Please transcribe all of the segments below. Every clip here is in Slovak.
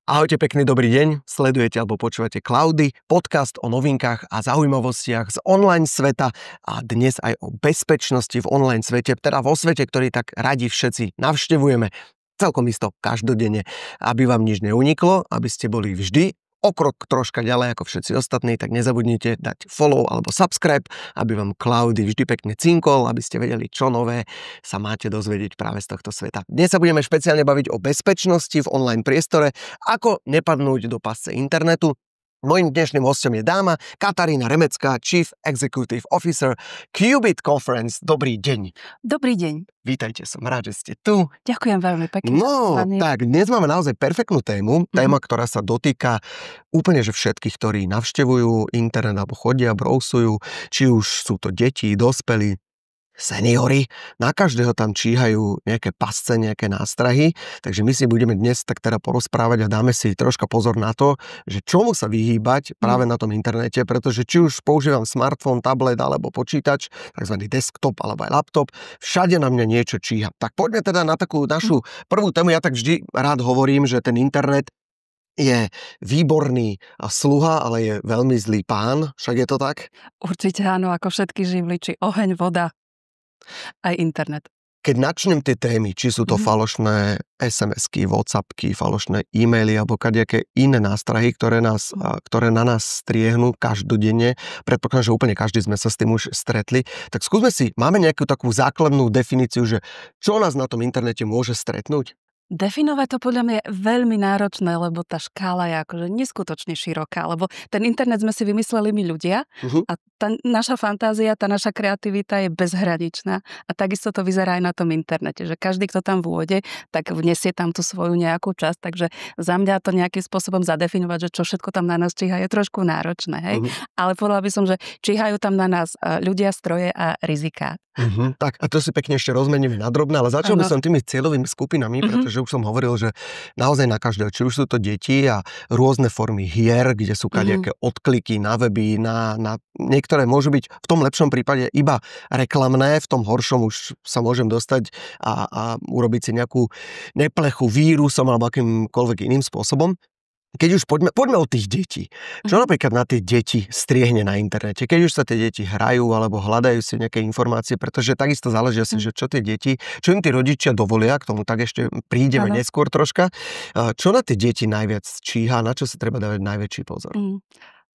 Ahojte, pekný dobrý deň, sledujete alebo počúvate Cloudy, podcast o novinkách a zaujímavostiach z online sveta a dnes aj o bezpečnosti v online svete, teda vo svete, ktorý tak radi všetci navštevujeme, celkom isto každodenne, aby vám nič neuniklo, aby ste boli vždy o krok troška ďalej ako všetci ostatní, tak nezabudnite dať follow alebo subscribe, aby vám Cloudy vždy pekne cinkol, aby ste vedeli, čo nové sa máte dozvedieť práve z tohto sveta. Dnes sa budeme špeciálne baviť o bezpečnosti v online priestore, ako nepadnúť do pasce internetu. Mojím dnešným hostom je dáma Katarína Remecká, Chief Executive Officer Qubit Conference. Dobrý deň. Dobrý deň. Vítajte, som rád, že ste tu. Ďakujem veľmi pekne. No, tak dnes máme naozaj perfektnú tému. Téma, ktorá sa dotýka úplne že všetkých, ktorí navštevujú internet alebo chodia, browsujú, či už sú to deti, dospelí, seniori, na každého tam číhajú nejaké pasce, nejaké nástrahy, takže my si budeme dnes tak teda porozprávať a dáme si troška pozor na to, že čomu sa vyhýbať práve na tom internete, pretože či už používam smartfón, tablet alebo počítač, takzvaný desktop alebo aj laptop, všade na mňa niečo číha. Tak poďme teda na takú našu prvú tému. Ja tak vždy rád hovorím, že ten internet je výborný sluha, ale je veľmi zlý pán, však je to tak? Určite áno, ako všetky živly, či oheň, voda, aj internet. Keď načnem tie témy, či sú to falošné SMS-ky, WhatsAppky, falošné e-maily alebo kadejaké iné nástrahy, ktoré na nás striehnú každodenne, predpokladám, že úplne každý sme sa s tým už stretli, tak skúsme si, máme nejakú takú základnú definíciu, že čo nás na tom internete môže stretnúť? Definovať to podľa mňa je veľmi náročné, lebo tá škála je akože neskutočne široká, lebo ten internet sme si vymysleli my ľudia a tá naša fantázia, tá naša kreativita je bezhraničná a takisto to vyzerá aj na tom internete, že každý, kto tam vôjde, tak vnesie tam tú svoju nejakú časť, takže za mňa to nejakým spôsobom zadefinovať, že čo všetko tam na nás číha, je trošku náročné, hej? Ale povedala by som, že číhajú tam na nás ľudia, stroje a riziká. Tak a to si pekne ešte rozmeníme na drobné, ale začal by som tými cieľovými skupinami, pretože už som hovoril, že naozaj na každého, či už sú to deti a rôzne formy hier, kde sú kadejaké odkliky na weby, na niektoré môžu byť v tom lepšom prípade iba reklamné, v tom horšom už sa môžem dostať a urobiť si nejakú neplechu vírusom alebo akýmkoľvek iným spôsobom. Keď už poďme od tých detí. Čo napríklad na tie deti striehne na internete? Keď už sa tie deti hrajú alebo hľadajú si nejaké informácie, pretože takisto záleží asi, že čo tie deti, čo im tí rodičia dovolia, k tomu tak ešte prídeme neskôr troška. Čo na tie deti najviac číha, na čo sa treba dávať najväčší pozor?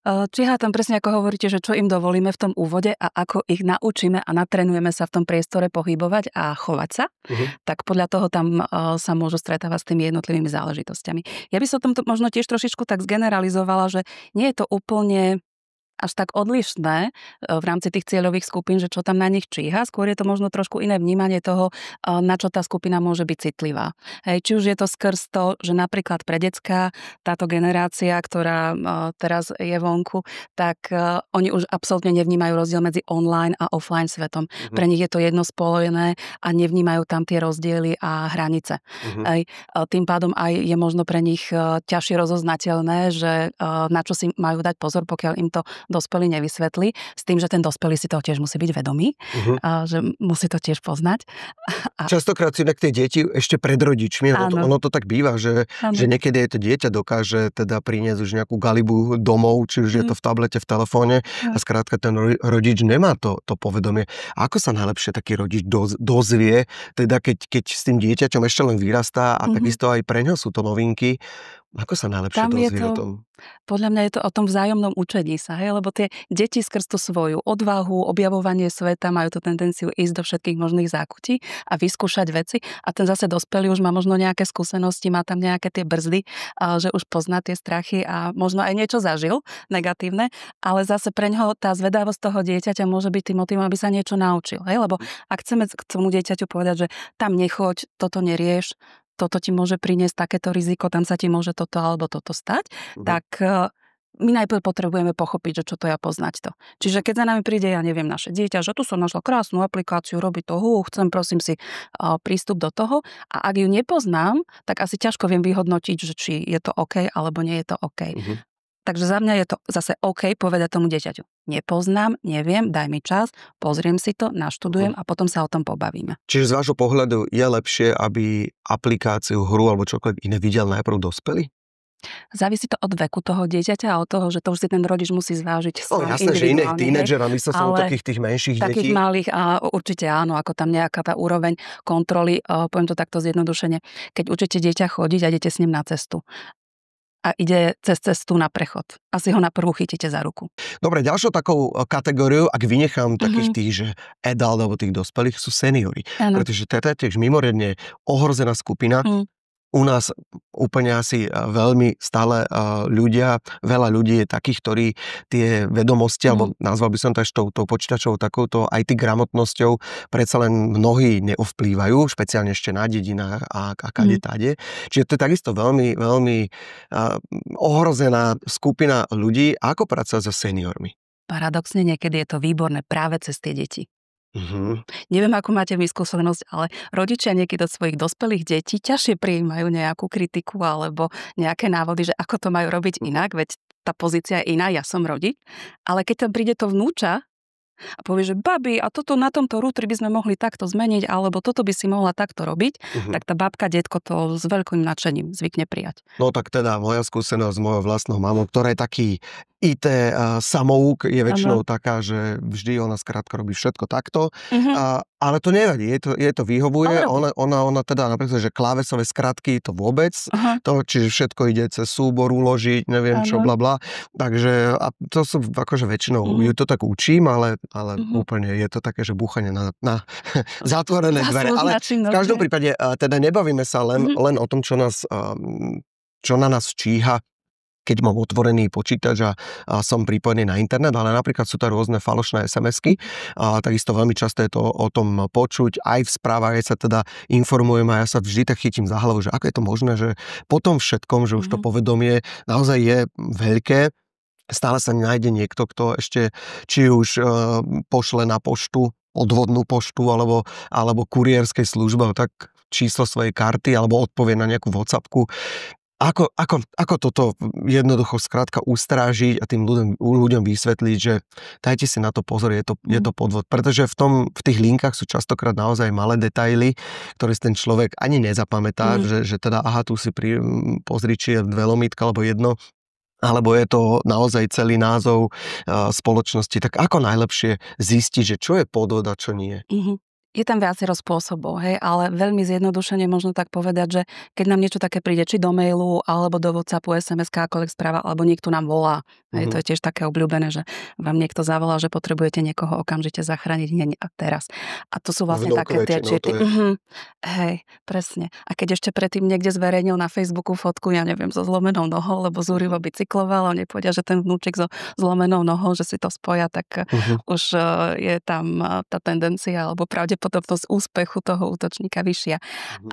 Číha tam presne ako hovoríte, že čo im dovolíme v tom úvode a ako ich naučíme a natrenujeme sa v tom priestore pohybovať a chovať sa, tak podľa toho tam sa môžu stretávať s tými jednotlivými záležitosťami. Ja by som to možno tiež trošičku tak zgeneralizovala, že nie je to úplne až tak odlišné v rámci tých cieľových skupín, že čo tam na nich číha. Skôr je to možno trošku iné vnímanie toho, na čo tá skupina môže byť citlivá. Hej, či už je to skrz to, že napríklad pre decká táto generácia, ktorá teraz je vonku, tak oni už absolútne nevnímajú rozdiel medzi online a offline svetom. Pre nich je to jedno spojené a nevnímajú tam tie rozdiely a hranice. Hej, tým pádom aj je možno pre nich ťažšie rozoznateľné, že na čo si majú dať pozor, pokiaľ im to dospelý nevysvetlí, s tým, že ten dospelý si toho tiež musí byť vedomý, že musí to tiež poznať. Častokrát si inak tie deti ešte pred rodičmi, ono to tak býva, že niekedy aj to dieťa dokáže teda priniesť už nejakú galibu domov, či už je to v tablete, v telefóne a skrátka ten rodič nemá to povedomie. A ako sa najlepšie taký rodič dozvie, teda keď s tým dieťaťom ešte len vyrastá a takisto aj pre ňo sú to novinky, ako sa najlepšie dozvie o tom? Podľa mňa je to o tom vzájomnom učení sa, hej? Lebo tie deti skrz tú svoju odvahu, objavovanie sveta majú tú tendenciu ísť do všetkých možných zákutí a vyskúšať veci a ten zase dospelý už má možno nejaké skúsenosti, má tam nejaké tie brzdy, že už pozná tie strachy a možno aj niečo zažil negatívne, ale zase preňho tá zvedavosť toho dieťaťa môže byť tým motivom, aby sa niečo naučil, hej? Lebo ak chceme k tomu dieťaťu povedať, že tam nechoď, toto nerieš, toto ti môže priniesť takéto riziko, tam sa ti môže toto alebo toto stať, tak my najprv potrebujeme pochopiť, že čo to je a poznať to. Čiže keď za nami príde, ja neviem, naše dieťa, že tu som našla krásnu aplikáciu, robí to, chcem prosím si prístup do toho a ak ju nepoznám, tak asi ťažko viem vyhodnotiť, že či je to OK alebo nie je to OK. Takže za mňa je to zase OK povedať tomu dieťaťu. Nepoznám, neviem, daj mi čas, pozriem si to, naštudujem a potom sa o tom pobavíme. Čiže z vášho pohľadu je lepšie, aby aplikáciu, hru alebo čokoľvek iné videl najprv dospelý? Závisí to od veku toho dieťaťa a od toho, že to už si ten rodič musí zvážiť No sám jasné, že iných individuálne, hej. tínedžera, myslel som o Ale takých tých menších takých detí. malých a určite áno, ako tam nejaká tá úroveň kontroly, poviem to takto zjednodušene, keď učíte dieťa chodiť a idete s ním na cestu a ide cez cestu na prechod. Asi ho na prvú chytíte za ruku. Dobre, ďalšou takou kategóriou, ak vynechám takých tých, že adult alebo tých dospelých, sú seniori. Áno. Pretože to je tiež mimoriadne ohrozená skupina. U nás úplne asi veľmi stále veľa ľudí je takých, ktorí tie vedomosti, alebo nazval by som to až tou počítačovou takouto IT gramotnosťou, predsa len mnohí neovplývajú, špeciálne ešte na dedinách a kade tade. Čiže to je takisto veľmi, veľmi ohrozená skupina ľudí. Ako pracovať so seniormi? Paradoxne niekedy je to výborné práve cez tie deti. Neviem, ako máte vy skúsenosť, ale rodičia niekedy od svojich dospelých detí ťažšie prijímajú nejakú kritiku alebo nejaké návody, že ako to majú robiť inak, veď tá pozícia je iná, ja som rodič. Ale keď tam príde to vnúča a povie, že babi, a toto na tomto routeri by sme mohli takto zmeniť, alebo toto by si mohla takto robiť, tak tá babka, detko to s veľkým nadšením zvykne prijať. No tak teda moja skúsenosť s mojou vlastnou mamou, ktorá je taký IT samouk, je väčšinou taká, že vždy ona skrátka robí všetko takto, ale to nevadí, je to vyhovuje, ona teda napríklad, že klávesové skratky to vôbec, čiže všetko ide cez súbor uložiť, neviem čo, blabla, takže a to sú akože väčšinou, ju to tak učím, ale úplne je to také, že búchanie na zatvorené dvere, ale v každom prípade teda nebavíme sa len o tom, čo na nás číha, keď mám otvorený počítač a som pripojený na internet, ale napríklad sú to rôzne falošné SMS-ky. Takisto veľmi často je to o tom počuť, aj v správach, aj sa teda informujem a ja sa vždy tak chytím za hlavu, že ako je to možné, že po tom všetkom, že už to povedomie naozaj je veľké, stále sa nájde niekto, kto ešte či už pošle na poštu, odvodnú poštu alebo kurierskej službe, tak číslo svojej karty alebo odpovie na nejakú WhatsAppku. Ako toto jednoducho skrátka ustrážiť a tým ľuďom vysvetliť, že dajte si na to pozor, je to podvod. Pretože v tých linkách sú častokrát naozaj malé detaily, ktoré si ten človek ani nezapamätá, že teda tu si pozri, či je dvelomitka alebo jedno, alebo je to naozaj celý názov spoločnosti. Tak ako najlepšie zistiť, že čo je podvod a čo nie? Je tam viacero spôsobov, hej, ale veľmi zjednodušene možno tak povedať, že keď nám niečo také príde, či do mailu, alebo do WhatsAppu, SMS-ka, akoľvek správa, alebo niekto nám volá. Hej, to je tiež také obľúbené, že vám niekto zavolá, že potrebujete niekoho okamžite zachrániť hneď a teraz. A to sú vlastne také tie čity. Hej, presne. A keď ešte predtým niekde zverejnil na Facebooku fotku, ja neviem, so zlomenou nohou, lebo zúrivo bicykloval, oni povedia, že ten vnúčik so zlomenou nohou, že si to spoja, tak už je tam tá tendencia, alebo pravdepodobnosť úspechu toho útočníka vyššia.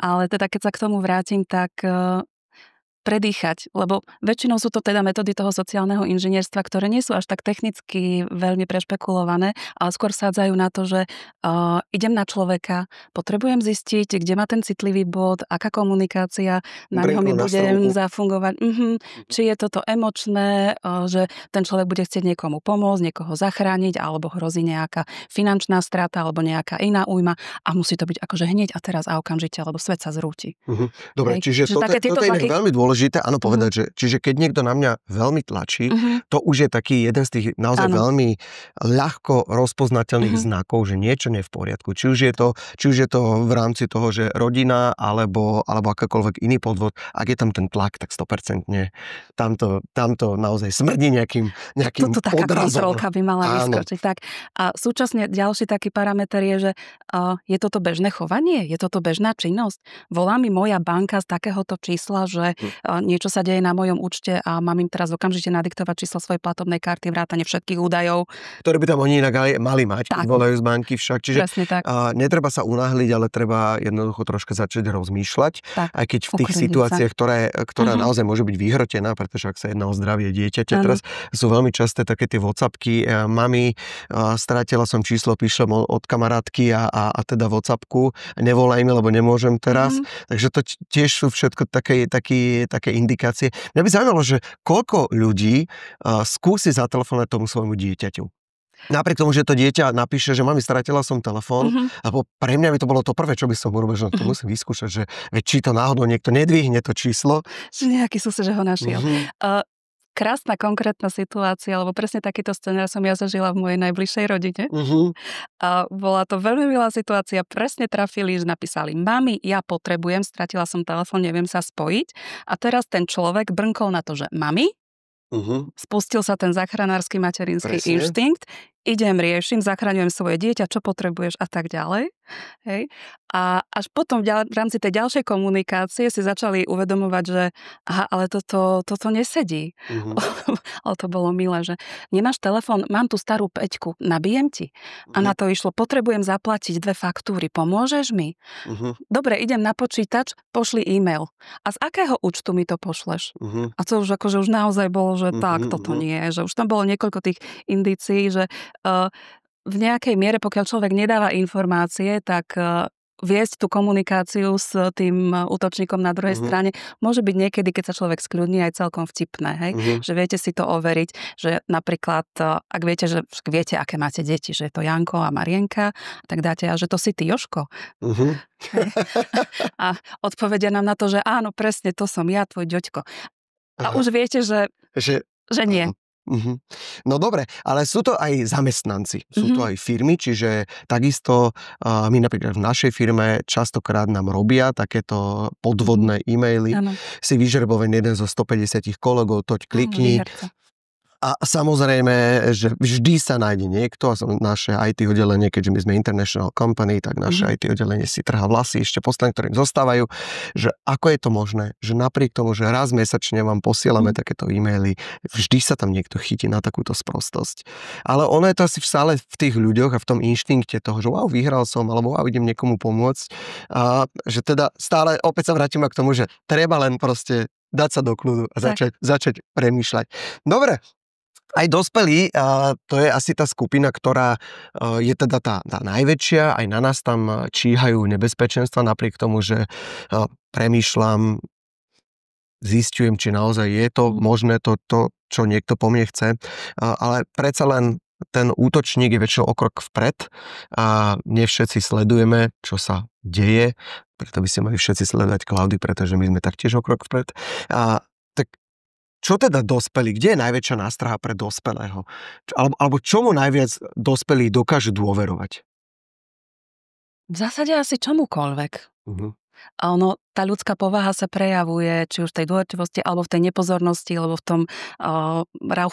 Ale teda keď sa k tomu vrátim, tak predýchať, lebo väčšinou sú to teda metódy toho sociálneho inžinierstva, ktoré nie sú až tak technicky veľmi prešpekulované, ale skôr sádzajú na to, že idem na človeka, potrebujem zistiť, kde má ten citlivý bod, aká komunikácia na neho mi bude zafungovať, či je toto emočné, že ten človek bude chcieť niekomu pomôcť, niekoho zachrániť, alebo hrozí nejaká finančná strata, alebo nejaká iná újma a musí to byť akože hneď a teraz a okamžite, lebo svet sa zrúti. Dobre, čiže toto je veľmi dôležité, áno, povedať, že čiže keď niekto na mňa veľmi tlačí, to už je taký jeden z tých naozaj veľmi ľahko rozpoznateľných znakov, že niečo nie je v poriadku. Či už je to v rámci toho, že rodina alebo akákoľvek iný podvod, ak je tam ten tlak, tak 100% tamto naozaj smrdí nejakým odrazom. Toto taká kontrolka by mala vyskočiť. Tak. A súčasne ďalší taký parameter je, že je toto bežné chovanie? Je toto bežná činnosť? Volá mi moja banka z takéhoto čísla, že niečo sa deje na mojom účte a mám im teraz okamžite nadiktovať číslo svojej platobnej karty, vrátane všetkých údajov. Ktoré by tam oni inak mali mať, keď volajú z banky však. Čiže netreba sa unáhliť, ale treba jednoducho troška začať rozmýšľať. Aj keď v tých situáciách, ktorá naozaj môže byť vyhrotená, pretože ak sa jedná o zdravie dieťaťa, teraz sú veľmi časté také tie WhatsAppky. Mami, stratila som číslo, píšem od kamarátky a teda WhatsAppku, nevolaj mi, lebo nemôžem teraz. Takže to tiež sú všetko také indikácie. Mňa by zaujímalo, že koľko ľudí skúsi zatelefonovať tomu svojmu dieťaťu. Napriek tomu, že to dieťa napíše, že mami, stratila som telefón, lebo pre mňa by to bolo to prvé, čo by som urobil, že to musím vyskúšať, že či to náhodou niekto nedvihne to číslo. Že nejaký sused, že ho našiel. Krásna konkrétna situácia, lebo presne takýto scenár som ja zažila v mojej najbližšej rodine. A bola to veľmi milá situácia. Presne trafili, že napísali: mami, ja potrebujem, stratila som telefón, neviem sa spojiť. A teraz ten človek brnkol na to, že mami, spustil sa ten záchranársky materinský inštinkt, idem, riešim, zachraňujem svoje dieťa, čo potrebuješ a tak ďalej. Hej. A až potom v rámci tej ďalšej komunikácie si začali uvedomovať, že aha, ale toto nesedí. Ale to bolo milé, že nemáš telefón, mám tu starú Peťku, nabijem ti. A na to išlo, potrebujem zaplatiť 2 faktúry, pomôžeš mi? Dobre, idem na počítač, pošli e-mail. A z akého účtu mi to pošleš? A to už akože už naozaj bolo, že tak, toto nie, že už tam bolo niekoľko tých indícií, že v nejakej miere, pokiaľ človek nedáva informácie, tak viesť tú komunikáciu s tým útočníkom na druhej strane môže byť niekedy, keď sa človek skľudní, aj celkom vtipné. Hej? Že viete si to overiť, že napríklad, ak viete, že viete, aké máte deti, že je to Janko a Marienka, tak dáte, a že to si ty, Jožko. A odpovedia nám na to, že áno, presne, to som ja, tvoj ďoďko. A už viete, že nie. No dobre, ale sú to aj zamestnanci, sú to aj firmy, čiže takisto my napríklad v našej firme častokrát nám robia takéto podvodné e-maily. Si vyžrebovať jeden zo 150 kolegov, toď klikni. A samozrejme, že vždy sa nájde niekto, a naše IT oddelenie, keďže my sme international company, tak naše IT oddelenie si trhá vlasy ešte posledné, ktorým zostávajú, že ako je to možné, že napriek tomu, že raz mesačne vám posielame takéto e-maily, vždy sa tam niekto chytí na takúto sprostosť. Ale ono je to asi stále v tých ľuďoch a v tom inštinkte toho, že wow, vyhral som, alebo wow, idem niekomu pomôcť. A že teda stále opäť sa vrátime k tomu, že treba len proste dať sa do kľudu a začať premýšľať. Dobre. Aj dospelí, to je asi tá skupina, ktorá je teda tá najväčšia, aj na nás tam číhajú nebezpečenstva, napriek tomu, že premýšľam, zistujem, či naozaj je to možné, to, čo niekto po mne chce, ale predsa len ten útočník je väčšinou o krok vpred a nie všetci sledujeme, čo sa deje, preto by ste mali všetci sledovať cloudy, pretože my sme taktiež o krok vpred. Tak čo teda dospelí? Kde je najväčšia nástraha pre dospelého? Alebo čomu najviac dospelí dokážu dôverovať? V zásade asi čomukoľvek. A tá ľudská povaha sa prejavuje či už v tej dôverčivosti, alebo v tej nepozornosti, alebo v tom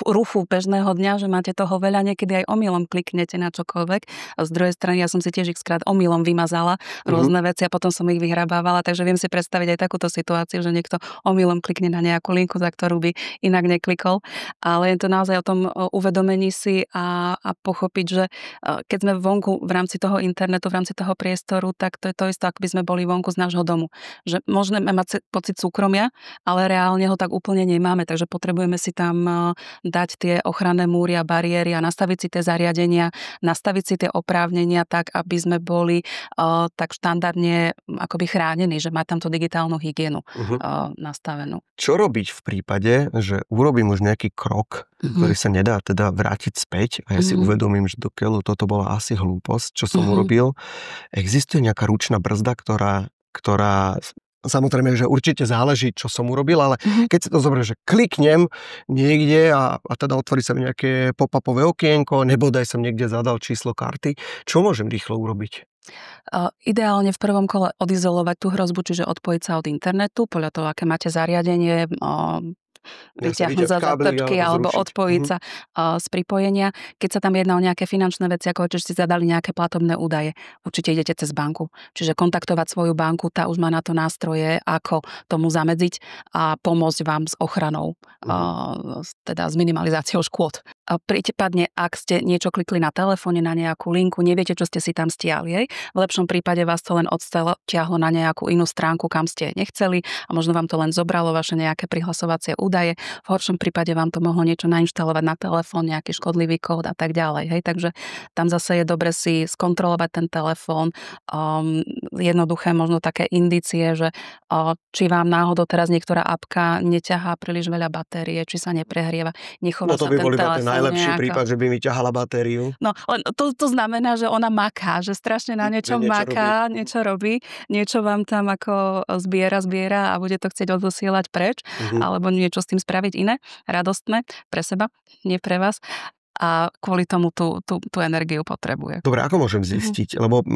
ruchu bežného dňa, že máte toho veľa, niekedy aj omylom kliknete na čokoľvek. A z druhej strany ja som si tiež xkrát omylom vymazala rôzne veci a potom som ich vyhrabávala, takže viem si predstaviť aj takúto situáciu, že niekto omylom klikne na nejakú linku, za ktorú by inak neklikol. Ale je to naozaj o tom uvedomení si a pochopiť, že keď sme vonku v rámci toho internetu, v rámci toho priestoru, tak to je to isté, ako by sme boli vonku z nášho domu. Že môžeme mať pocit súkromia, ale reálne ho tak úplne nemáme, takže potrebujeme si tam dať tie ochranné múry a bariéry a nastaviť si tie zariadenia, nastaviť si tie oprávnenia tak, aby sme boli tak štandardne akoby chránení, že má tam tú digitálnu hygienu nastavenú. Čo robiť v prípade, že urobím už nejaký krok, ktorý sa nedá teda vrátiť späť a ja si uvedomím, že do keľu toto bola asi hlúposť, čo som urobil. Existuje nejaká ručná brzda, ktorá samozrejme, že určite záleží, čo som urobil, ale keď si to zoberiem, že kliknem niekde a teda otvorí sa mi nejaké pop-upové okienko, nebodaj som niekde zadal číslo karty, čo môžem rýchlo urobiť? Ideálne v prvom kole odizolovať tú hrozbu, čiže odpojiť sa od internetu, podľa toho, aké máte zariadenie, vyťahnuť za zatočky alebo odpojiť sa z pripojenia. Keď sa tam jedná o nejaké finančné veci, ako či ste zadali nejaké platobné údaje, určite idete cez banku. Čiže kontaktovať svoju banku, tá už má na to nástroje, ako tomu zamedziť a pomôcť vám s ochranou, teda s minimalizáciou škôd. Prípadne, ak ste niečo klikli na telefóne, na nejakú linku, neviete, čo ste si tam stiahli, v lepšom prípade vás to len odtiahlo na nejakú inú stránku, kam ste nechceli a možno vám to len zobralo vaše nejaké prihlasovacie údaje. V horšom prípade vám to mohlo niečo nainštalovať na telefón, nejaký škodlivý kód a tak ďalej. Hej? Takže tam zase je dobre si skontrolovať ten telefón. Jednoduché možno také indície, že či vám náhodou teraz niektorá apka neťahá príliš veľa batérie, či sa neprehrieva, nechová sa ten telefón. najlepší nejaká... prípad, že by mi ťahala batériu. No, len to znamená, že ona maká, že strašne na niečom maká, niečo robí, niečo vám tam ako zbiera a bude to chcieť odosielať preč, alebo niečo s tým spraviť iné, radostné pre seba, nie pre vás. A kvôli tomu tú energiu potrebuje. Dobre, ako môžem zistiť? Lebo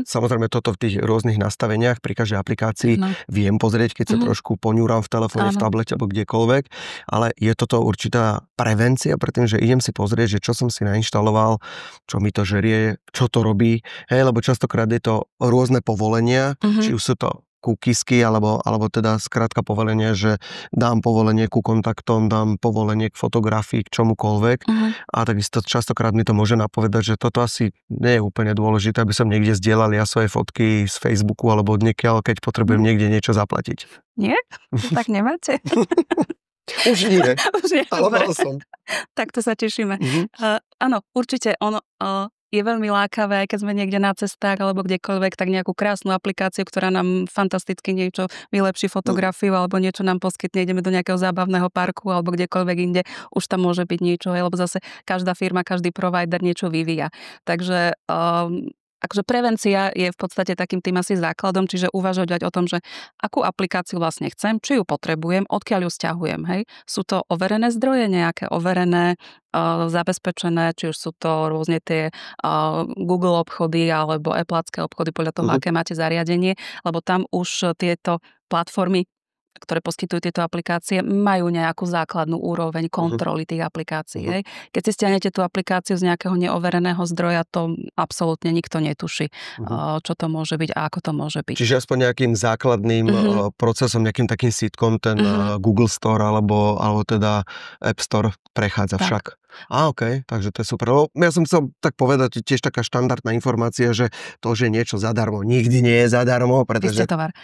samozrejme toto v tých rôznych nastaveniach pri každej aplikácii viem pozrieť, keď sa trošku poňúram v telefóne, v tablete alebo kdekoľvek, ale je toto určitá prevencia pre tým, že idem si pozrieť, že čo som si nainštaloval, čo mi to žerie, čo to robí, lebo častokrát je to rôzne povolenia, či už sú to cookiesky, alebo teda skrátka povolenie, že dám povolenie ku kontaktom, dám povolenie k fotografii, k čomukoľvek. A takisto častokrát mi to môže napovedať, že toto asi nie je úplne dôležité, aby som niekde zdieľal ja svoje fotky z Facebooku alebo odniekiaľ, keď potrebujem niekde niečo zaplatiť. Nie? Tak nemáte? Už nie, ale mal som. Tak to sa tešíme. Áno, určite ono... je veľmi lákavé, aj keď sme niekde na cestách alebo kdekoľvek, tak nejakú krásnu aplikáciu, ktorá nám fantasticky niečo vylepší fotografiu alebo niečo nám poskytne, ideme do nejakého zábavného parku alebo kdekoľvek inde, už tam môže byť niečo, lebo zase každá firma, každý provider niečo vyvíja. Takže akože prevencia je v podstate takým tým asi základom, čiže uvažovať o tom, že akú aplikáciu vlastne chcem, či ju potrebujem, odkiaľ ju sťahujem, hej. Sú to overené zdroje, nejaké overené, zabezpečené, či už sú to rôzne tie Google obchody alebo Appleské obchody, podľa toho, aké máte zariadenie, lebo tam už tieto platformy, ktoré poskytujú tieto aplikácie, majú nejakú základnú úroveň kontroly tých aplikácií. Hej. Keď si stiahnete tú aplikáciu z nejakého neovereného zdroja, to absolútne nikto netuší, čo to môže byť a ako to môže byť. Čiže aspoň nejakým základným procesom, nejakým takým sitkom ten Google Store alebo teda App Store prechádza však. OK, takže to je super. Ja som chcel tak povedať, tiež taká štandardná informácia, že to, že niečo zadarmo, nikdy nie je zadarmo, pretože tovar.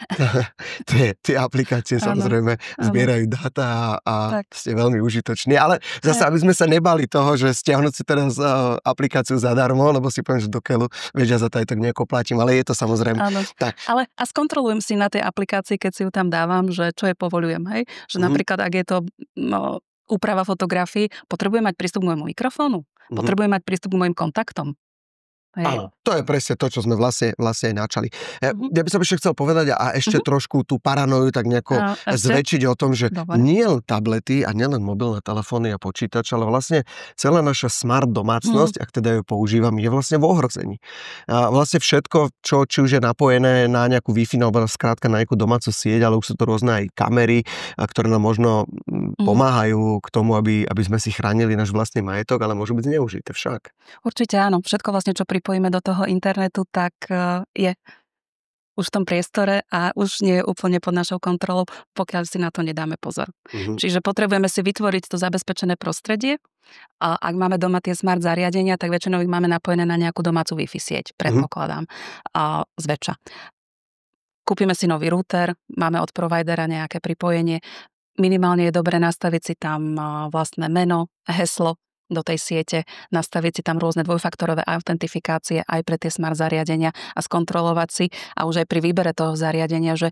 tie aplikácie samozrejme zbierajú dáta a ste veľmi užitoční, ale zase, aby sme sa nebali toho, že stiahnuť si teraz aplikáciu zadarmo, lebo si poviem, že do keľu, vieš, ja za to aj tak nejako platím, ale je to samozrejme tak. Ale a skontrolujem si na tej aplikácii, keď si ju tam dávam, že čo je povoľujem, hej? Že napríklad, ak je to úprava fotografií, potrebujem mať prístup k môjmu mikrofónu, potrebujem mať prístup k mojim kontaktom. Áno, to je presne to, čo sme vlastne aj načali. Ja by som ešte chcel povedať a ešte trošku tú paranoju tak nejako zväčšiť o tom, že nie len tablety a nielen mobilné telefóny a počítač, ale vlastne celá naša smart domácnosť, ak teda ju používam, je vlastne v ohrození. A vlastne všetko, čo či už je napojené na nejakú Wi-Fi, alebo skrátka na nejakú domácu sieť, ale už sú to rôzne aj kamery, ktoré nám možno pomáhajú k tomu, aby sme si chránili náš vlastný majetok, ale môžu byť zneužité však. Určite áno. Všetko vlastne, čo pripojíme do toho internetu, tak je už v tom priestore a už nie je úplne pod našou kontrolou, pokiaľ si na to nedáme pozor. Čiže potrebujeme si vytvoriť to zabezpečené prostredie. A ak máme doma tie smart zariadenia, tak väčšinou ich máme napojené na nejakú domácu Wi-Fi sieť, predpokladám, zväčša. Kúpime si nový router, máme od providera nejaké pripojenie. Minimálne je dobre nastaviť si tam vlastné meno, heslo do tej siete, nastaviť si tam rôzne dvojfaktorové autentifikácie aj pre tie smart zariadenia a skontrolovať si a už aj pri výbere toho zariadenia, že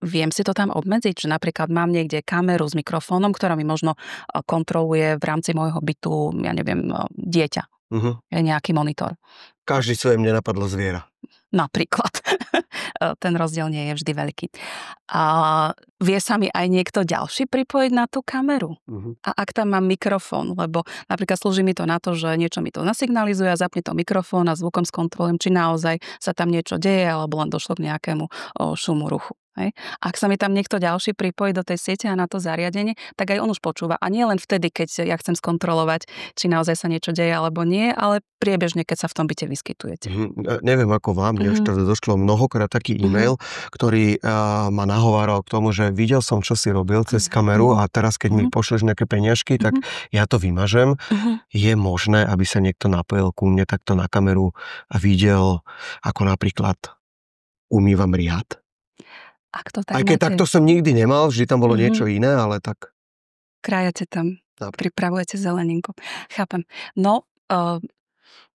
viem si to tam obmedziť, že napríklad mám niekde kameru s mikrofónom, ktorá mi možno kontroluje v rámci môjho bytu, ja neviem, dieťa. Je nejaký monitor. Každý svoje mne napadlo zviera. Napríklad. Ten rozdiel nie je vždy veľký. A vie sa mi aj niekto ďalší pripojiť na tú kameru? A ak tam mám mikrofón, lebo napríklad slúži mi to na to, že niečo mi to nasignalizuje a zapne to mikrofón a zvukom skontrolujem, či naozaj sa tam niečo deje, alebo len došlo k nejakému šumu, ruchu. Hej. Ak sa mi tam niekto ďalší pripojí do tej siete a na to zariadenie, tak aj on už počúva. A nie len vtedy, keď ja chcem skontrolovať, či naozaj sa niečo deje alebo nie, ale priebežne, keď sa v tom byte vyskytujete. Neviem ako vám, mne už teda došlo mnohokrát taký e-mail, ktorý ma nahováral k tomu, že videl som, čo si robil cez kameru a teraz, keď mi pošleš nejaké peniažky, tak ja to vymažem. Je možné, aby sa niekto napojil ku mne takto na kameru a videl, ako napríklad umývam riad? Aj keď takto som nikdy nemal, vždy tam bolo niečo iné, ale tak... Krájate tam, pripravujete zeleninku. Chápem. No,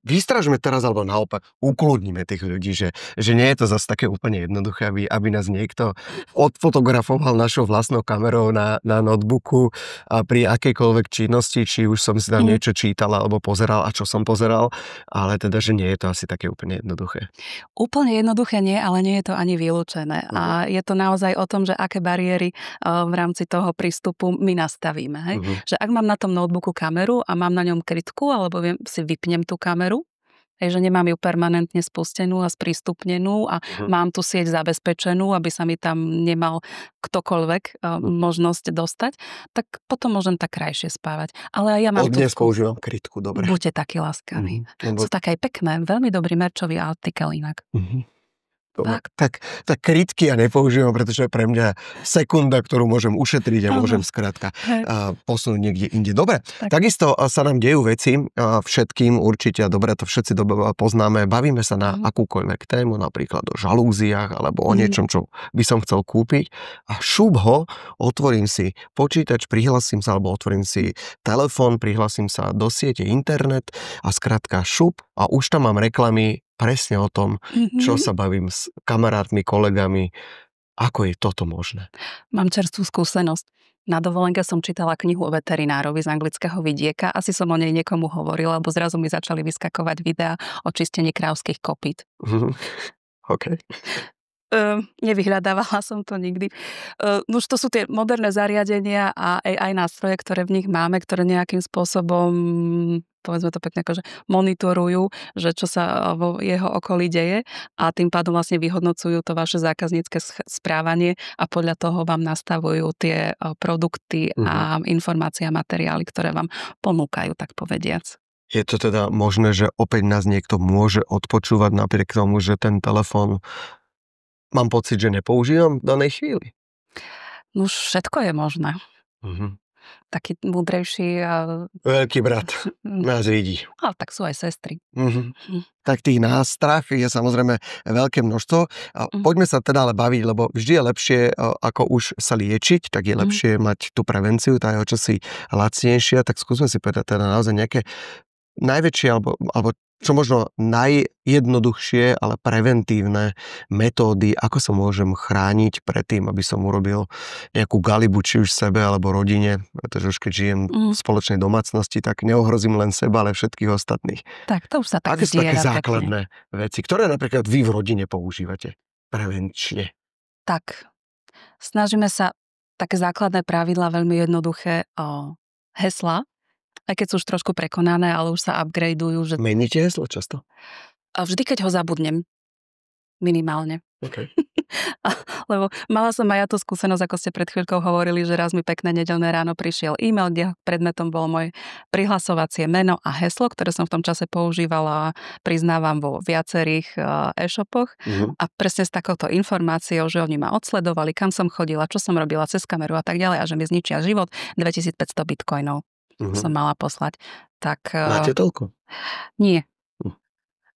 vystražme teraz, alebo naopak ukludníme tých ľudí, že nie je to zase také úplne jednoduché, aby nás niekto odfotografoval našou vlastnou kamerou na notebooku a pri akejkoľvek činnosti, či už som si tam niečo čítal alebo pozeral a čo som pozeral, ale teda, že nie je to asi také úplne jednoduché. Úplne jednoduché nie, ale nie je to ani vylúčené. A je to naozaj o tom, že aké bariéry v rámci toho prístupu my nastavíme. Hej? Že ak mám na tom notebooku kameru a mám na ňom krytku, alebo si vypnem tú kameru, že nemám ju permanentne spustenú a sprístupnenú a mám tu sieť zabezpečenú, aby sa mi tam nemal ktokoľvek možnosť dostať, tak potom môžem tak krajšie spávať. Ale aj ja mám dnes používam krytku, dobre. Buďte takí láskaví. Sú také aj pekné, veľmi dobrý merčový artikel inak. Tak krytky ja nepoužívam, pretože je pre mňa sekunda, ktorú môžem ušetriť a môžem skrátka posunúť niekde inde. Dobre, takisto sa nám dejú veci všetkým určite, a dobre, to všetci poznáme, bavíme sa na akúkoľvek tému, napríklad o žalúziách alebo o niečom, čo by som chcel kúpiť a otvorím si počítač, prihlasím sa alebo otvorím si telefón, prihlasím sa do siete internet a skrátka a už tam mám reklamy presne o tom, čo sa bavím s kamarátmi, kolegami. Ako je toto možné? Mám čerstvú skúsenosť. Na dovolenke som čítala knihu o veterinárovi z anglického vidieka. Asi som o nej niekomu hovorila, lebo zrazu mi začali vyskakovať videá o čistení krávskych kopýt. OK. Nevyhľadávala som to nikdy. Už to sú tie moderné zariadenia a AI nástroje, ktoré v nich máme, ktoré nejakým spôsobom, povedzme to pekne, akože monitorujú, že čo sa vo jeho okolí deje a tým pádom vlastne vyhodnocujú to vaše zákaznícke správanie a podľa toho vám nastavujú tie produkty a informácie a materiály, ktoré vám ponúkajú, tak povediac. Je to teda možné, že opäť nás niekto môže odpočúvať napriek tomu, že ten telefón mám pocit, že nepoužívam v danej chvíli? No všetko je možné. Taký múdrejší Veľký brat nás vidí. Ale tak sú aj sestry. Tak tých nástrah je samozrejme veľké množstvo. Poďme sa teda ale baviť, lebo vždy je lepšie, ako už sa liečiť, tak je lepšie mať tú prevenciu, tá je o čosi lacnejšia, tak skúsme si povedať teda naozaj nejaké najväčšie alebo čo možno najjednoduchšie, ale preventívne metódy, ako sa môžem chrániť pred tým, aby som urobil nejakú galibu, či už sebe alebo rodine, pretože už keď žijem v spoločnej domácnosti, tak neohrozím len seba, ale všetkých ostatných. Tak to už sa tak aké sú také základné veci, ktoré napríklad vy v rodine používate prevenčne? Tak, snažíme sa také základné pravidlá, veľmi jednoduché hesla, aj keď sú už trošku prekonané, ale už sa upgradeujú. Že... Meníte heslo často? Vždy, keď ho zabudnem. Minimálne. Okay. Lebo mala som aj ja tú skúsenosť, ako ste pred chvíľkou hovorili, že raz mi pekné nedeľné ráno prišiel e-mail, kde predmetom bolo moje prihlasovacie meno a heslo, ktoré som v tom čase používala, priznávam, vo viacerých e-shopoch. A presne s takouto informáciou, že oni ma odsledovali, kam som chodila, čo som robila cez kameru a tak ďalej a že mi zničia život, 2500 bitcoinov. Som mala poslať. Tak, máte toľko? Nie.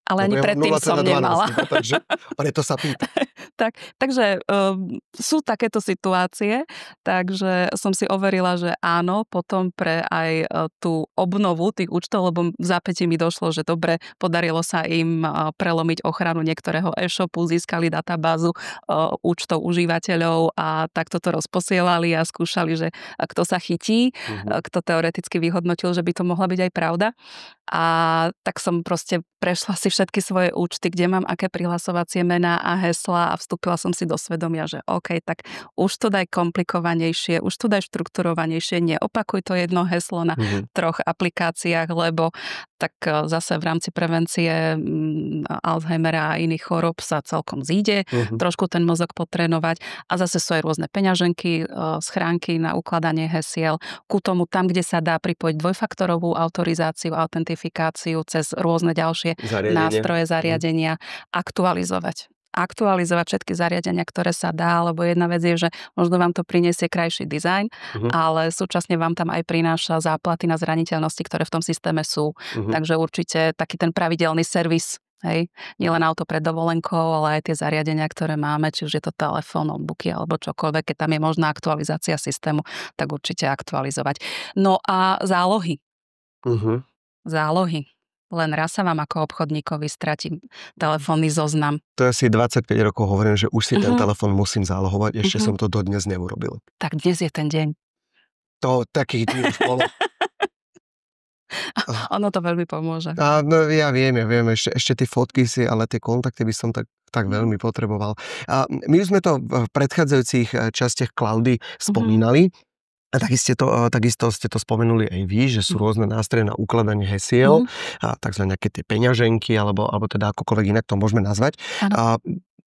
Ale ani predtým som nemala. Takže preto sa pýta. Takže sú takéto situácie, takže som si overila, že áno, potom pre aj tú obnovu tých účtov, lebo v zápätí mi došlo, že dobre, podarilo sa im prelomiť ochranu niektorého e-shopu, získali databázu účtov užívateľov a takto to rozposielali a skúšali, že kto sa chytí, kto teoreticky vyhodnotil, že by to mohla byť aj pravda. A tak som proste prešla si všetky svoje účty, kde mám aké prihlasovacie mená a heslá a vstúpila som si do svedomia, že OK, tak už to daj komplikovanejšie, už to daj štrukturovanejšie, neopakuj to jedno heslo na 3 aplikáciách, lebo tak zase v rámci prevencie Alzheimera a iných chorób sa celkom zíde, trošku ten mozog potrénovať a zase sú aj rôzne peňaženky, schránky na ukladanie hesiel. Ku tomu tam, kde sa dá pripojiť dvojfaktorovú autorizáciu, autentifikáciu cez rôzne ďalšie nástroje, zariadenia, aktualizovať všetky zariadenia, ktoré sa dá, lebo jedna vec je, že možno vám to prinesie krajší dizajn, ale súčasne vám tam aj prináša záplaty na zraniteľnosti, ktoré v tom systéme sú. Takže určite taký ten pravidelný servis, hej, nielen auto pred dovolenkou, ale aj tie zariadenia, ktoré máme, či už je to telefón, notebooky alebo čokoľvek, keď tam je možná aktualizácia systému, tak určite aktualizovať. No a zálohy. Zálohy. len raz sa vám ako obchodníkovi stratí telefónny zoznam. To ja si 25 rokov hovorím, že už si ten telefón musím zálohovať, ešte som to dodnes neurobil. Tak dnes je ten deň. To takých dní už bolo. Ono to veľmi pomôže. No, ja viem, ešte tie fotky si, ale tie kontakty by som tak veľmi potreboval. A my už sme to v predchádzajúcich častiach Klaudy spomínali. A takisto ste to spomenuli aj vy, že sú rôzne nástroje na ukladanie hesiel, a takzvané nejaké tie peňaženky, alebo teda akokoľvek inak to môžeme nazvať.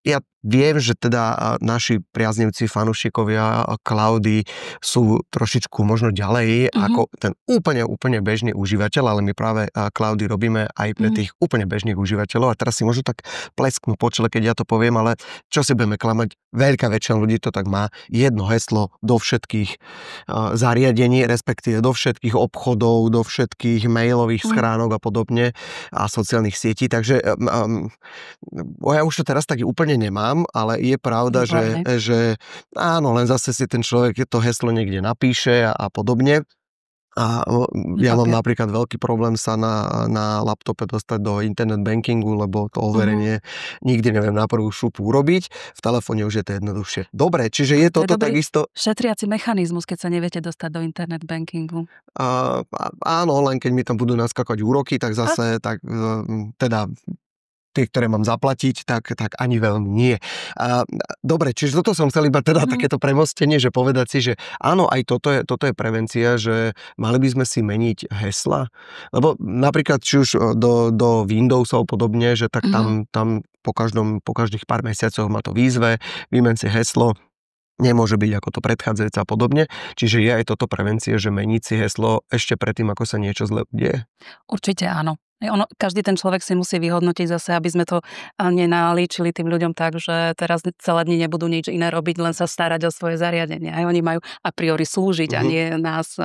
Ja viem, že teda naši priaznivci, fanúšikovia Klaudy sú trošičku možno ďalej ako ten úplne bežný užívateľ, ale my práve Klaudy robíme aj pre tých úplne bežných užívateľov a teraz si môžu tak plesknú po čele, keď ja to poviem, ale čo si budeme klamať, veľká väčšina ľudí to tak má, jedno heslo do všetkých zariadení, respektíve do všetkých obchodov, do všetkých mailových schránok a podobne a sociálnych sietí, takže ja už to teraz tak úplne nemám, ale je pravda, že áno, len zase si ten človek to heslo niekde napíše a podobne. A ja mám napríklad veľký problém sa na laptope dostať do internet bankingu, lebo to overenie nikdy neviem na prvú šupu urobiť. V telefóne už je to jednoduchšie. Dobre, čiže je toto takisto... Šetriaci mechanizmus, keď sa neviete dostať do internet bankingu. Áno, len keď mi tam budú naskakať úroky, tak zase teda tie, ktoré mám zaplatiť, tak ani veľmi nie. Dobre, čiže toto som chcel iba teda takéto premostenie, že povedať si, že áno, aj toto je prevencia, že mali by sme si meniť hesla, lebo napríklad či už do Windowsov podobne, že tak tam po každých pár mesiacoch má to výzve, vymen si heslo, nemôže byť ako to predchádzajúce a podobne. Čiže je aj toto prevencia, že meniť si heslo ešte predtým, ako sa niečo zle udeje? Určite áno. Každý ten človek si musí vyhodnotiť zase, aby sme to nenalíčili tým ľuďom tak, že teraz celé dni nebudú nič iné robiť, len sa starať o svoje zariadenie. Aj oni majú a priori slúžiť a nie nás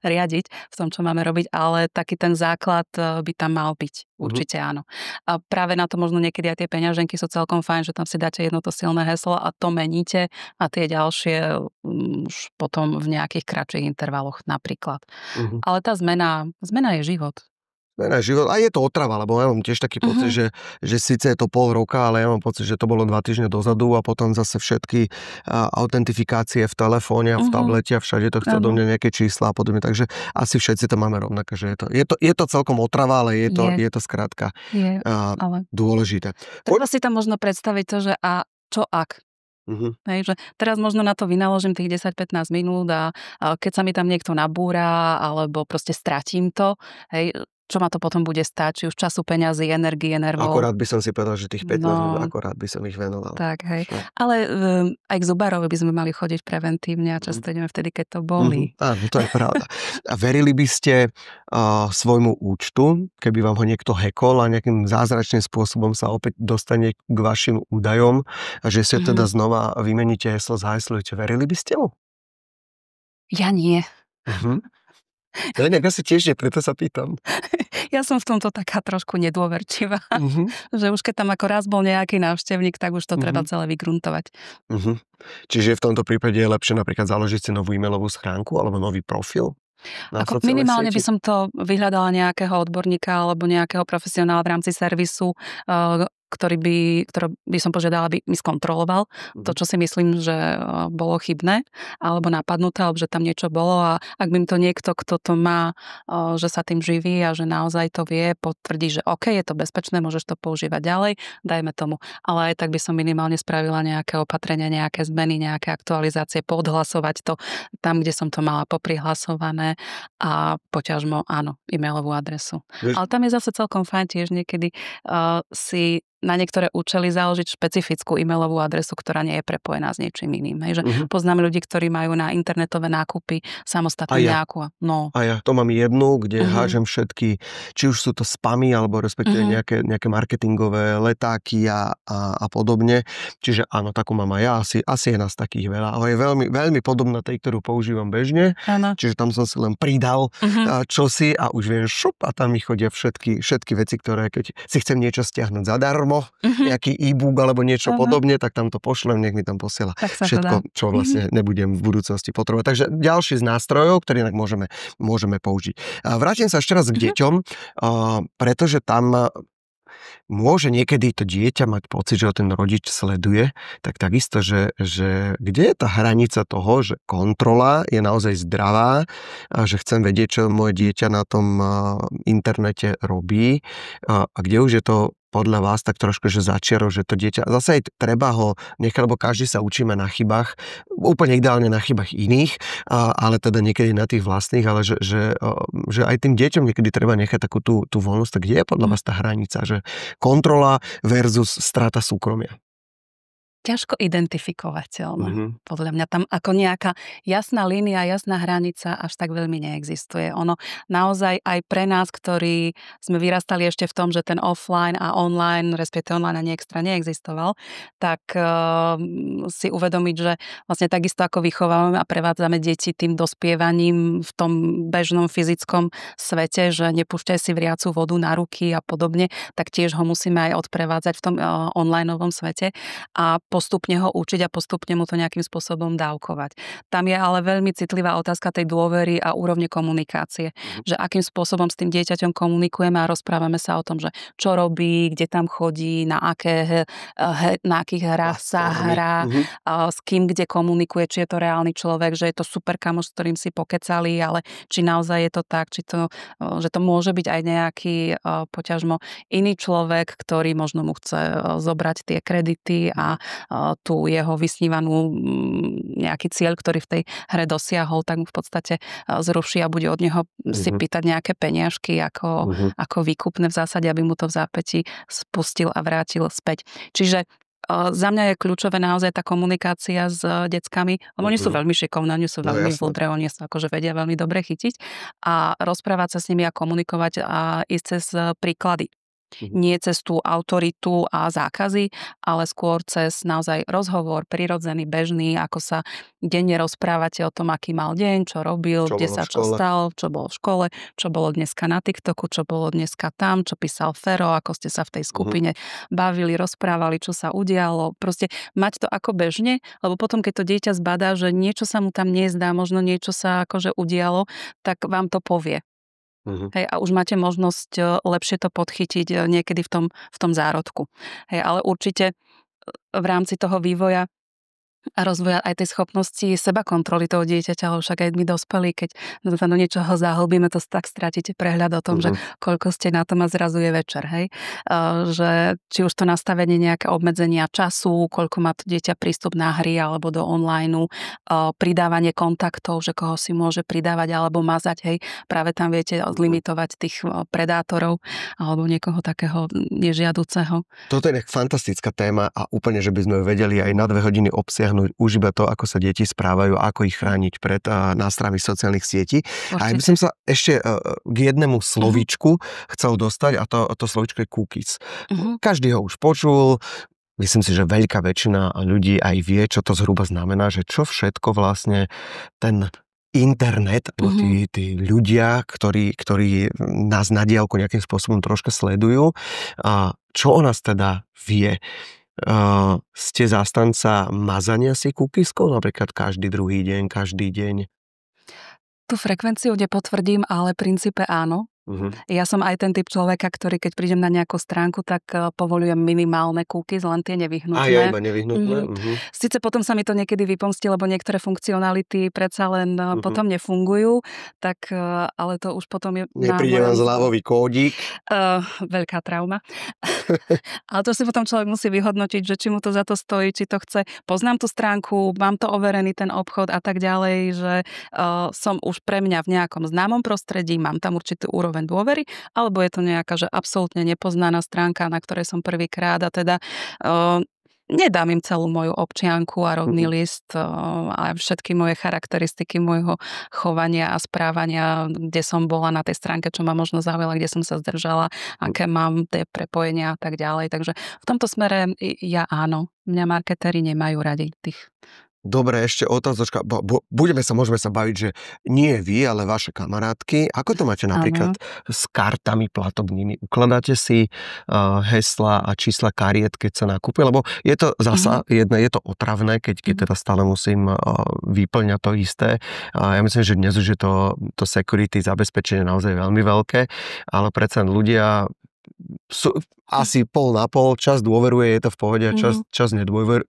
riadiť v tom, čo máme robiť, ale taký ten základ by tam mal byť. Určite áno. A práve na to možno niekedy aj tie peňaženky sú celkom fajn, že tam si dáte jedno to silné heslo a to meníte a tie ďalšie už potom v nejakých kratších intervaloch napríklad. Ale tá zmena je život. Život. A je to otrava, lebo ja mám tiež taký pocit, že síce je to pol roka, ale ja mám pocit, že to bolo 2 týždne dozadu a potom zase všetky autentifikácie v telefóne a v tablete a všade to chce do mňa nejaké čísla a podobne, takže asi všetci to máme rovnaké, že je to celkom otrava, ale je to skrátka dôležité. Treba si tam možno predstaviť to, že a čo ak? Hej, že teraz možno na to vynaložím tých 10-15 minút a keď sa mi tam niekto nabúra alebo proste stratím to, hej, čo ma to potom bude stáť, či už času, peňazí, energie, nervov. Akorát by som si povedal, že tých 15 minút akorát by som ich venoval. Tak, hej. Ale aj k zubárovi by sme mali chodiť preventívne a často ideme vtedy, keď to bolí. Áno, to je pravda. A verili by ste svojmu účtu, keby vám ho niekto hackol a nejakým zázračným spôsobom sa opäť dostane k vašim údajom a že si teda znova vymeníte heslo, zahajslujete, verili by ste mu? Ja nie. No inak asi tiež nie, preto sa pýtam. Ja som v tomto taká trošku nedôverčivá, že už keď tam ako raz bol nejaký návštevník, tak už to treba celé vygruntovať. Čiže v tomto prípade je lepšie napríklad založiť si novú e-mailovú schránku alebo nový profil? Ako minimálne by som to vyhľadala nejakého odborníka alebo nejakého profesionála v rámci servisu, ktorý by som požiadala, aby mi skontroloval to, čo si myslím, že bolo chybné alebo napadnuté, alebo že tam niečo bolo a ak by mi to niekto, kto to má, že sa tým živí a že naozaj to vie, potvrdí, že OK, je to bezpečné, môžeš to používať ďalej, dajme tomu. Ale aj tak by som minimálne spravila nejaké opatrenia, nejaké zmeny, nejaké aktualizácie, podhlasovať to tam, kde som to mala poprihlasované a poťažmo, áno, e-mailovú adresu. Ale tam je zase celkom fajn tiež niekedy si na niektoré účely založiť špecifickú e-mailovú adresu, ktorá nie je prepojená s niečím iným. Hej, že poznám ľudí, ktorí majú na internetové nákupy samostatnú nejakú. No. A ja to mám jednu, kde hážem všetky, či už sú to spamy, alebo respektíve nejaké marketingové letáky a podobne. Čiže áno, takú mám aj ja. Asi je nás takých veľa. Ale je veľmi, veľmi podobná tej, ktorú používam bežne. Áno. Čiže tam som si len pridal čosi a už viem šup a tam mi chodia všetky veci, ktoré keď si chcem niečo stiahnuť zadarmo, zadarmo nejaký e-book alebo niečo podobne, tak tam to pošlem, nech mi tam posiela všetko, čo vlastne nebudem v budúcnosti potrebovať. Takže ďalší z nástrojov, ktorý inak môžeme použiť. Vrátim sa ešte raz k deťom, pretože tam môže niekedy to dieťa mať pocit, že ho ten rodič sleduje, tak takisto, že kde je tá hranica toho, že kontrola je naozaj zdravá, a že chcem vedieť, čo moje dieťa na tom internete robí, a kde už je to podľa vás tak trošku, že začiaro, že to dieťa, zase aj treba ho nechať, lebo každý sa učíme na chybách, úplne ideálne na chybách iných, ale teda niekedy na tých vlastných, ale že aj tým deťom niekedy treba nechať takú tú voľnosť, tak kde je podľa vás tá hranica, že kontrola versus strata súkromia? Ťažko identifikovateľné. Podľa mňa tam ako nejaká jasná línia, jasná hranica až tak veľmi neexistuje. Ono naozaj aj pre nás, ktorí sme vyrastali ešte v tom, že ten offline a online, respektíve online ani extra neexistoval, tak si uvedomiť, že vlastne takisto ako vychovávame a prevádzame deti tým dospievaním v tom bežnom fyzickom svete, že nepúšťaj si vriacu vodu na ruky a podobne, tak tiež ho musíme aj odprevádzať v tom onlineovom svete a postupne ho učiť a postupne mu to nejakým spôsobom dávkovať. Tam je ale veľmi citlivá otázka tej dôvery a úrovne komunikácie. Že akým spôsobom s tým dieťaťom komunikujeme a rozprávame sa o tom, že čo robí, kde tam chodí, na akých hrách sa hrá, s kým kde komunikuje, či je to reálny človek, že je to super kamoš, s ktorým si pokecali, ale či naozaj je to tak, že to môže byť aj nejaký poťažmo iný človek, ktorý možno mu chce zobrať tie kredity a tú jeho vysnívanú nejaký cieľ, ktorý v tej hre dosiahol, tak mu v podstate zruší a bude od neho si pýtať nejaké peniažky ako výkupné v zásade, aby mu to v zápätí spustil a vrátil späť. Čiže za mňa je kľúčové naozaj tá komunikácia s deckami, lebo oni sú veľmi šikovní, oni sú veľmi múdre, oni sa akože vedia veľmi dobre chytiť a rozprávať sa s nimi a komunikovať a ísť cez príklady. Nie cez tú autoritu a zákazy, ale skôr cez naozaj rozhovor, prirodzený, bežný, ako sa denne rozprávate o tom, aký mal deň, čo robil, kde sa čo stalo, čo bolo v škole, čo bolo dneska na TikToku, čo bolo dneska tam, čo písal Fero, ako ste sa v tej skupine bavili, rozprávali, čo sa udialo. Proste mať to ako bežne, lebo potom, keď to dieťa zbadá, že niečo sa mu tam nezdá, možno niečo sa akože udialo, tak vám to povie. Hej, a už máte možnosť lepšie to podchytiť niekedy v tom zárodku. Hej, ale určite v rámci toho vývoja a rozvoja aj tej schopnosti seba kontroly toho dieťaťa, ale však aj my dospelí, keď sa do niečoho zahlbíme, to tak stratíte prehľad o tom, že koľko ste na tom a zrazu je večer, hej. Že či už to nastavenie nejaké obmedzenia času, koľko má to dieťa prístup na hry alebo do online, pridávanie kontaktov, že koho si môže pridávať alebo mazať, hej. Práve tam viete limitovať tých predátorov alebo niekoho takého nežiaduceho. Toto je fantastická téma a úplne, že by sme vedeli aj na 2 hodiny obsiahnuť už iba to, ako sa deti správajú, ako ich chrániť pred nástrahami sociálnych sietí. Určite. A ja by som sa ešte k jednému slovíčku chcel dostať a to slovíčko je cookies. Každý ho už počul, myslím si, že veľká väčšina ľudí aj vie, čo to zhruba znamená, že čo všetko vlastne ten internet, tí ľudia, ktorí nás na diaľku nejakým spôsobom troška sledujú, čo o nás teda vie. Ste zástanca mazania si cookieskov, napríklad každý druhý deň, každý deň? Tú frekvenciu nepotvrdím, ale v princípe áno. Ja som aj ten typ človeka, ktorý keď prídem na nejakú stránku, tak povolujem minimálne cookies, len tie nevyhnutné. A ja iba nevyhnutné. Sice potom sa mi to niekedy vypomstí, lebo niektoré funkcionality predsa len potom nefungujú, tak ale to už potom je... Nepríde vám zľavový kódik. Veľká trauma. Ale to si potom človek musí vyhodnotiť, že či mu to za to stojí, či to chce. Poznám tú stránku, mám to overený ten obchod a tak ďalej, že som už pre mňa v nejakom známom prostredí, mám tam určitú úroveň dôvery, alebo je to nejaká, že absolútne nepoznaná stránka, na ktorej som prvýkrát a teda nedám im celú moju občianku a rodný list a všetky moje charakteristiky môjho chovania a správania, kde som bola na tej stránke, čo ma možno zaujala, kde som sa zdržala, aké mám tie prepojenia a tak ďalej. Takže v tomto smere ja áno. Mňa marketéri nemajú radi tých Dobre, ešte otázočka. Môžeme sa baviť, že nie vy, ale vaše kamarátky. Ako to máte napríklad s kartami platobnými? Ukladáte si hesla a čísla kariet, keď sa nakúpi? Lebo je to zasa jedno, je to otravné, keď teda stále musím vyplňať to isté. Ja myslím, že dnes už je to security zabezpečenie naozaj veľmi veľké, ale predsa ľudia sú asi pol na pol, čas dôveruje, je to v pohode, a čas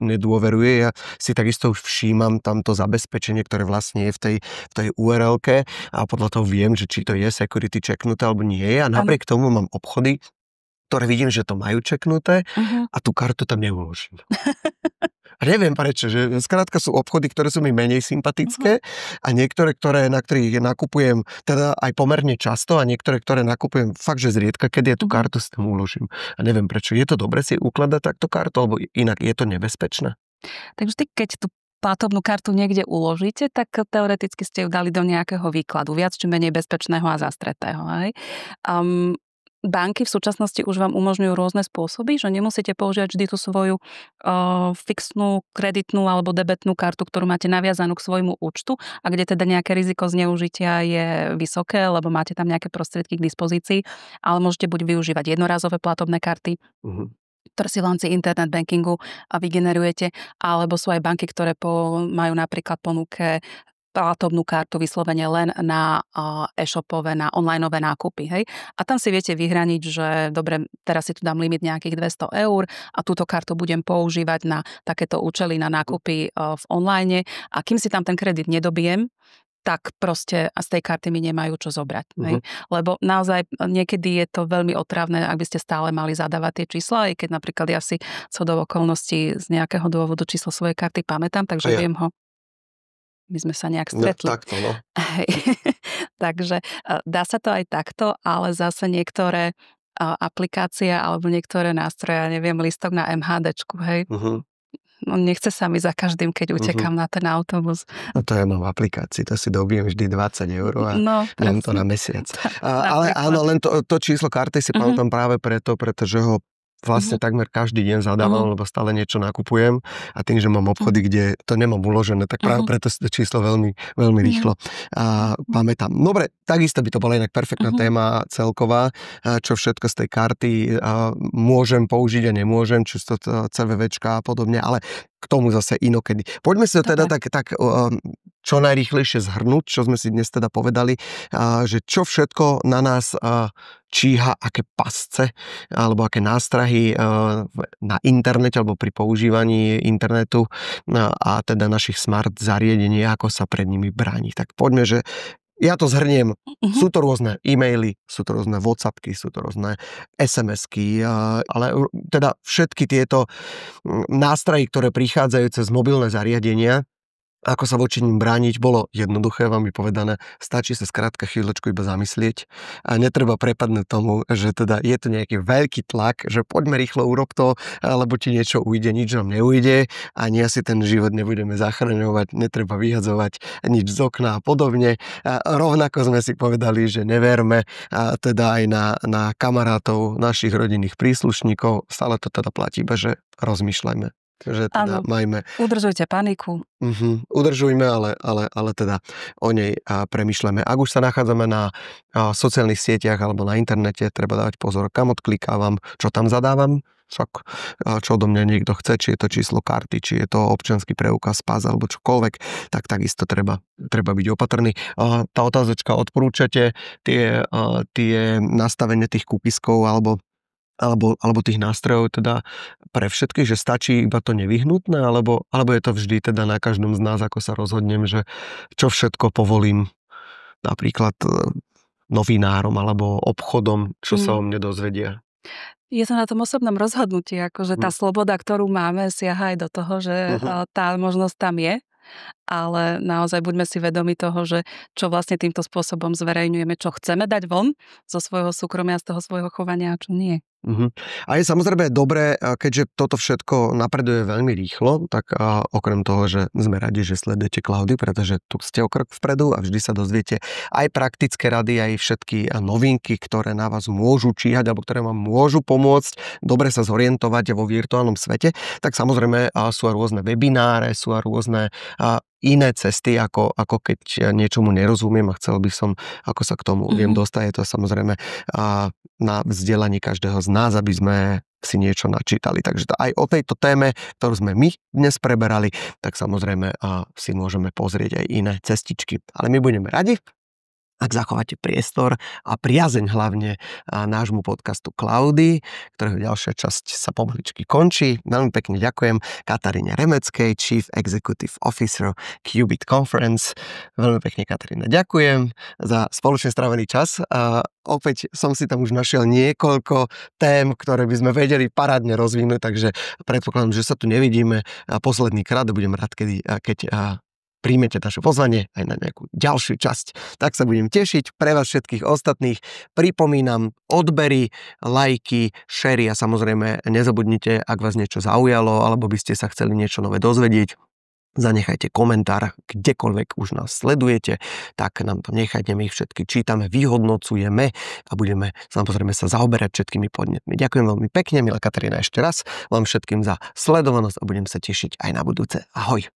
nedôveruje. Ja si takisto už všímam tamto zabezpečenie, ktoré vlastne je v tej URL-ke a podľa toho viem, že či to je security checknuté alebo nie je a napriek tomu mám obchody, ktoré vidím, že to majú checknuté a tú kartu tam neuložím. A neviem prečo, že skrátka sú obchody, ktoré sú mi menej sympatické a niektoré, na ktorých nakupujem teda aj pomerne často a niektoré, ktoré nakupujem fakt, že zriedka, keď ja tú kartu s tým uložím. A neviem prečo. Je to dobre si ukladať takto kartu, alebo inak je to nebezpečné? Takže ty, keď tú platobnú kartu niekde uložíte, tak teoreticky ste ju dali do nejakého výkladu, viac či menej bezpečného a zastretého. Hej? Banky v súčasnosti už vám umožňujú rôzne spôsoby, že nemusíte používať vždy tú svoju fixnú kreditnú alebo debetnú kartu, ktorú máte naviazanú k svojmu účtu a kde teda nejaké riziko zneužitia je vysoké, lebo máte tam nejaké prostriedky k dispozícii, ale môžete buď využívať jednorazové platobné karty, ktoré si v rámci internet bankingu vygenerujete, alebo sú aj banky, ktoré majú napríklad ponuke platobnú kartu vyslovene len na e-shopové, na onlineové nákupy. Hej? A tam si viete vyhraniť, že dobre, teraz si tu dám limit nejakých 200 eur a túto kartu budem používať na takéto účely, na nákupy v online a kým si tam ten kredit nedobijem, tak proste z tej karty mi nemajú čo zobrať. Hej? Lebo naozaj niekedy je to veľmi otravné, ak by ste stále mali zadávať tie čísla, aj keď napríklad ja si shodou okolností z nejakého dôvodu číslo svojej karty pamätám, takže viem ho. My sme sa nejak stretli. No, takto, no. Takže dá sa to aj takto, ale zase niektoré aplikácie alebo niektoré nástroje, ja neviem, listok na MHDčku, hej. No nechce sa mi za každým, keď utekám na ten autobus. No to ja mám v aplikácii, to si dobijem vždy 20 eur a mám to na mesiac. Ale áno, len to číslo karty si pamätám práve pretože ho vlastne takmer každý deň zadávam, lebo stále niečo nakupujem a tým, že mám obchody, kde to nemám uložené, tak práve preto si to číslo veľmi, veľmi rýchlo pamätám. Dobre, takisto by to bola inak perfektná téma celková, čo všetko z tej karty môžem použiť a nemôžem, či sú to CVVčka a podobne, ale k tomu zase inokedy. Poďme si to teda tak čo najrýchlejšie zhrnúť, čo sme si dnes teda povedali, že čo všetko na nás číha, aké pasce alebo aké nástrahy na internete alebo pri používaní internetu a teda našich smart zariadení, ako sa pred nimi brániť. Tak poďme, že ja to zhrniem. Sú to rôzne e-maily, sú to rôzne WhatsAppky, sú to rôzne SMS-ky, ale teda všetky tieto nástroje, ktoré prichádzajú cez mobilné zariadenia, ako sa voči ním brániť, bolo jednoduché, vám je povedané, stačí sa skrátka chvíľočku iba zamyslieť a netreba prepadnúť tomu, že teda je to nejaký veľký tlak, že poďme rýchlo, urob to, alebo ti niečo ujde, nič nám neujde, ani asi ten život nebudeme zachraňovať, netreba vyhadzovať nič z okna a podobne. A rovnako sme si povedali, že neverme teda aj na kamarátov, našich rodinných príslušníkov, stále to teda platí, iba že rozmýšľajme. Že teda majme... Udržujte paniku. Udržujme, ale teda o nej premýšľame. Ak už sa nachádzame na sociálnych sieťach alebo na internete, treba dávať pozor, kam odklikávam, čo tam zadávam, však čo odo mňa niekto chce, či je to číslo karty, či je to občiansky preukaz, pas alebo čokoľvek, tak takisto treba byť opatrný. Tá otázočka, odporúčate tie nastavenie tých kúpiskov alebo tých nástrojov teda pre všetkých, že stačí iba to nevyhnutné, alebo je to vždy teda na každom z nás, ako sa rozhodnem, že čo všetko povolím napríklad novinárom alebo obchodom, čo sa o mne dozvedia. Je to na tom osobnom rozhodnutí, akože tá sloboda, ktorú máme, siaha aj do toho, že tá možnosť tam je, ale naozaj buďme si vedomi toho, že čo vlastne týmto spôsobom zverejňujeme, čo chceme dať von zo svojho súkromia, z toho svojho chovania a čo nie. A je samozrejme dobré, keďže toto všetko napreduje veľmi rýchlo, tak okrem toho, že sme radi, že sledujete Klaudiu, pretože tu ste o krok vpredu a vždy sa dozviete aj praktické rady, aj všetky novinky, ktoré na vás môžu číhať alebo ktoré vám môžu pomôcť dobre sa zorientovať vo virtuálnom svete, tak samozrejme sú aj rôzne webináre, sú aj rôzne iné cesty, ako keď niečomu nerozumiem a chcel by som, ako sa k tomu viem dostať. Je to samozrejme na vzdelanie každého z nás, aby sme si niečo načítali. Takže aj o tejto téme, ktorú sme my dnes preberali, tak samozrejme si môžeme pozrieť aj iné cestičky. Ale my budeme radi, ak zachováte priestor a priazeň hlavne nášmu podcastu Klaudii, ktorého ďalšia časť sa pomaličky končí. Veľmi pekne ďakujem Kataríne Remeckej, Chief Executive Officer Qubit Conference. Veľmi pekne, Katarína, ďakujem za spoločne strávený čas. Opäť som si tam už našiel niekoľko tém, ktoré by sme vedeli parádne rozvinúť, takže predpokladám, že sa tu nevidíme posledný krát a budem rád, keď príjmete naše pozvanie aj na nejakú ďalšiu časť. Tak sa budem tešiť. Pre vás všetkých ostatných pripomínam odbery, lajky, šery a samozrejme nezabudnite, ak vás niečo zaujalo alebo by ste sa chceli niečo nové dozvedieť, zanechajte komentár, kdekoľvek už nás sledujete, tak nám to nechajte, my ich všetky čítame, vyhodnocujeme a budeme samozrejme sa zaoberať všetkými podnetmi. Ďakujem veľmi pekne, milá Katarína, ešte raz vám všetkým za sledovanosť a budem sa tešiť aj na budúce. Ahoj.